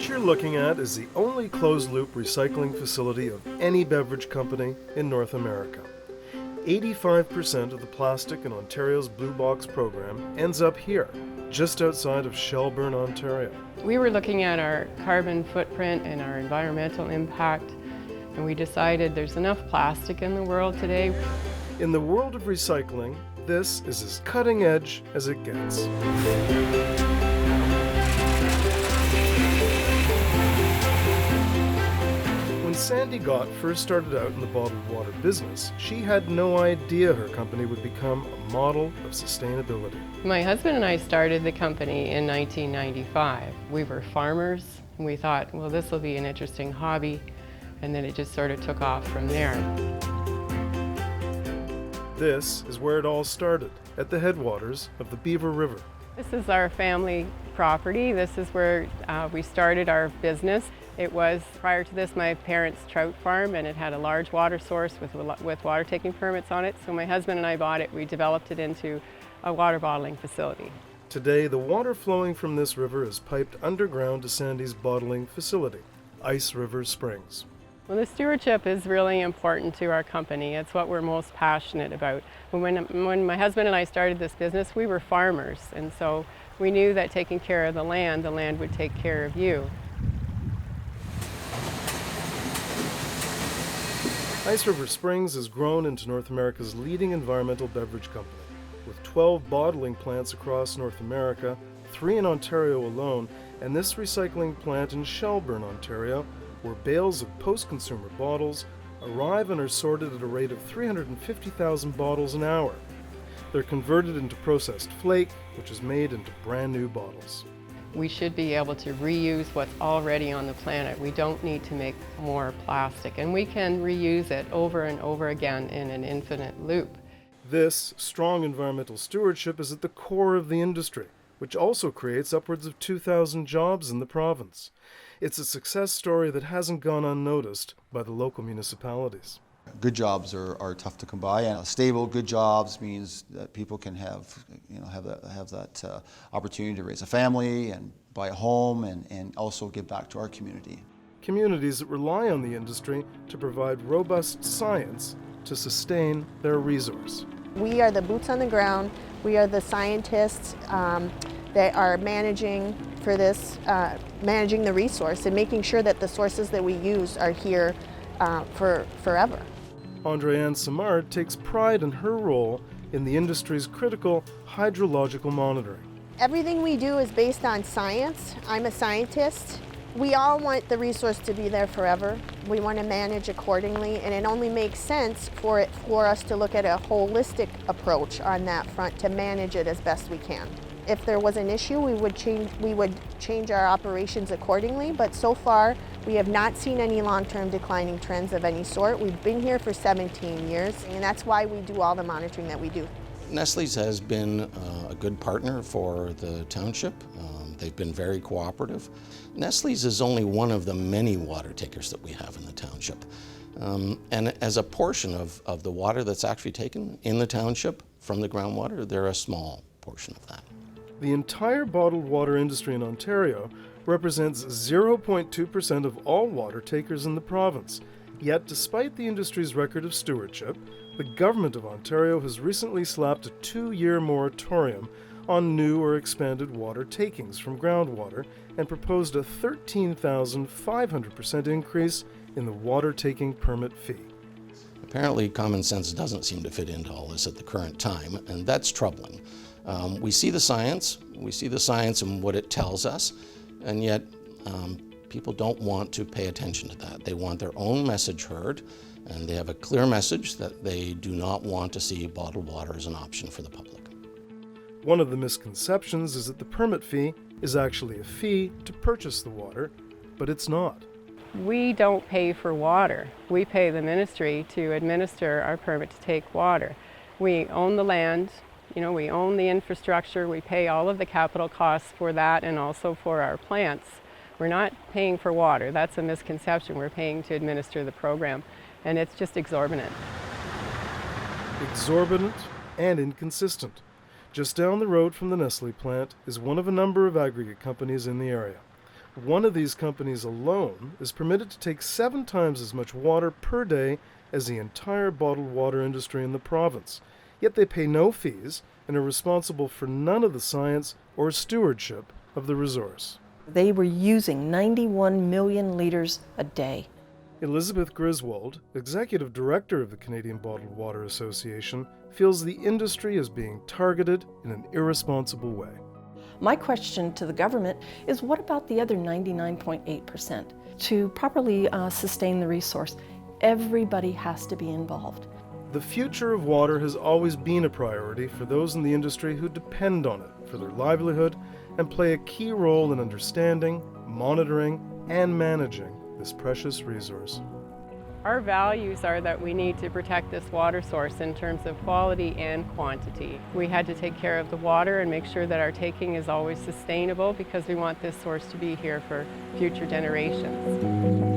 What you're looking at is the only closed-loop recycling facility of any beverage company in North America. 85% of the plastic in Ontario's Blue Box program ends up here, just outside of Shelburne, Ontario. We were looking at our carbon footprint and our environmental impact, and we decided there's enough plastic in the world today. In the world of recycling, this is as cutting edge as it gets. When Sandy Gott first started out in the bottled water business, she had no idea her company would become a model of sustainability. My husband and I started the company in 1995. We were farmers, and we thought, well, this will be an interesting hobby, and then it just sort of took off from there. This is where it all started, at the headwaters of the Beaver River. This is our family property. This is where we started our business. It was, prior to this, my parents' trout farm, and it had a large water source with water taking permits on it. So my husband and I bought it. We developed it into a water bottling facility. Today, the water flowing from this river is piped underground to Sandy's bottling facility, Ice River Springs. Well, the stewardship is really important to our company. It's what we're most passionate about. When my husband and I started this business, we were farmers, and so we knew that taking care of the land would take care of you. Ice River Springs has grown into North America's leading environmental beverage company. With 12 bottling plants across North America, 3 in Ontario alone, and this recycling plant in Shelburne, Ontario, where bales of post-consumer bottles arrive and are sorted at a rate of 350,000 bottles an hour. They're converted into processed flake, which is made into brand new bottles. We should be able to reuse what's already on the planet. We don't need to make more plastic, and we can reuse it over and over again in an infinite loop. This strong environmental stewardship is at the core of the industry, which also creates upwards of 2,000 jobs in the province. It's a success story that hasn't gone unnoticed by the local municipalities. Good jobs are tough to come by, and stable, good jobs means that people can have that opportunity to raise a family and buy a home and also give back to our community. Communities that rely on the industry to provide robust science to sustain their resource. We are the boots on the ground. We are the scientists that are managing the resource and making sure that the sources that we use are here for forever. André-Anne Simard takes pride in her role in the industry's critical hydrological monitoring. Everything we do is based on science. I'm a scientist. We all want the resource to be there forever. We want to manage accordingly, and it only makes sense for us to look at a holistic approach on that front to manage it as best we can. If there was an issue, we would change our operations accordingly, but so far we have not seen any long-term declining trends of any sort. We've been here for 17 years, and that's why we do all the monitoring that we do. Nestle's has been a good partner for the township. They've been very cooperative. Nestle's is only one of the many water takers that we have in the township. And as a portion of the water that's actually taken in the township from the groundwater, they're a small portion of that. The entire bottled water industry in Ontario represents 0.2% of all water takers in the province. Yet, despite the industry's record of stewardship, the government of Ontario has recently slapped a 2-year moratorium on new or expanded water takings from groundwater and proposed a 13,500% increase in the water taking permit fee. Apparently, common sense doesn't seem to fit into all this at the current time, and that's troubling. We see the science and what it tells us, and yet people don't want to pay attention to that. They want their own message heard, and they have a clear message that they do not want to see bottled water as an option for the public. One of the misconceptions is that the permit fee is actually a fee to purchase the water, but it's not. We don't pay for water. We pay the ministry to administer our permit to take water. We own the land. We own the infrastructure. We pay all of the capital costs for that and also for our plants. We're not paying for water. That's a misconception. We're paying to administer the program, and it's just exorbitant. Exorbitant and inconsistent. Just down the road from the Nestle plant is one of a number of aggregate companies in the area. One of these companies alone is permitted to take 7 times as much water per day as the entire bottled water industry in the province. Yet they pay no fees and are responsible for none of the science or stewardship of the resource. They were using 91 million litres a day. Elizabeth Griswold, Executive Director of the Canadian Bottled Water Association, feels the industry is being targeted in an irresponsible way. My question to the government is, what about the other 99.8%? To properly sustain the resource, everybody has to be involved. The future of water has always been a priority for those in the industry who depend on it for their livelihood and play a key role in understanding, monitoring, and managing this precious resource. Our values are that we need to protect this water source in terms of quality and quantity. We had to take care of the water and make sure that our taking is always sustainable because we want this source to be here for future generations.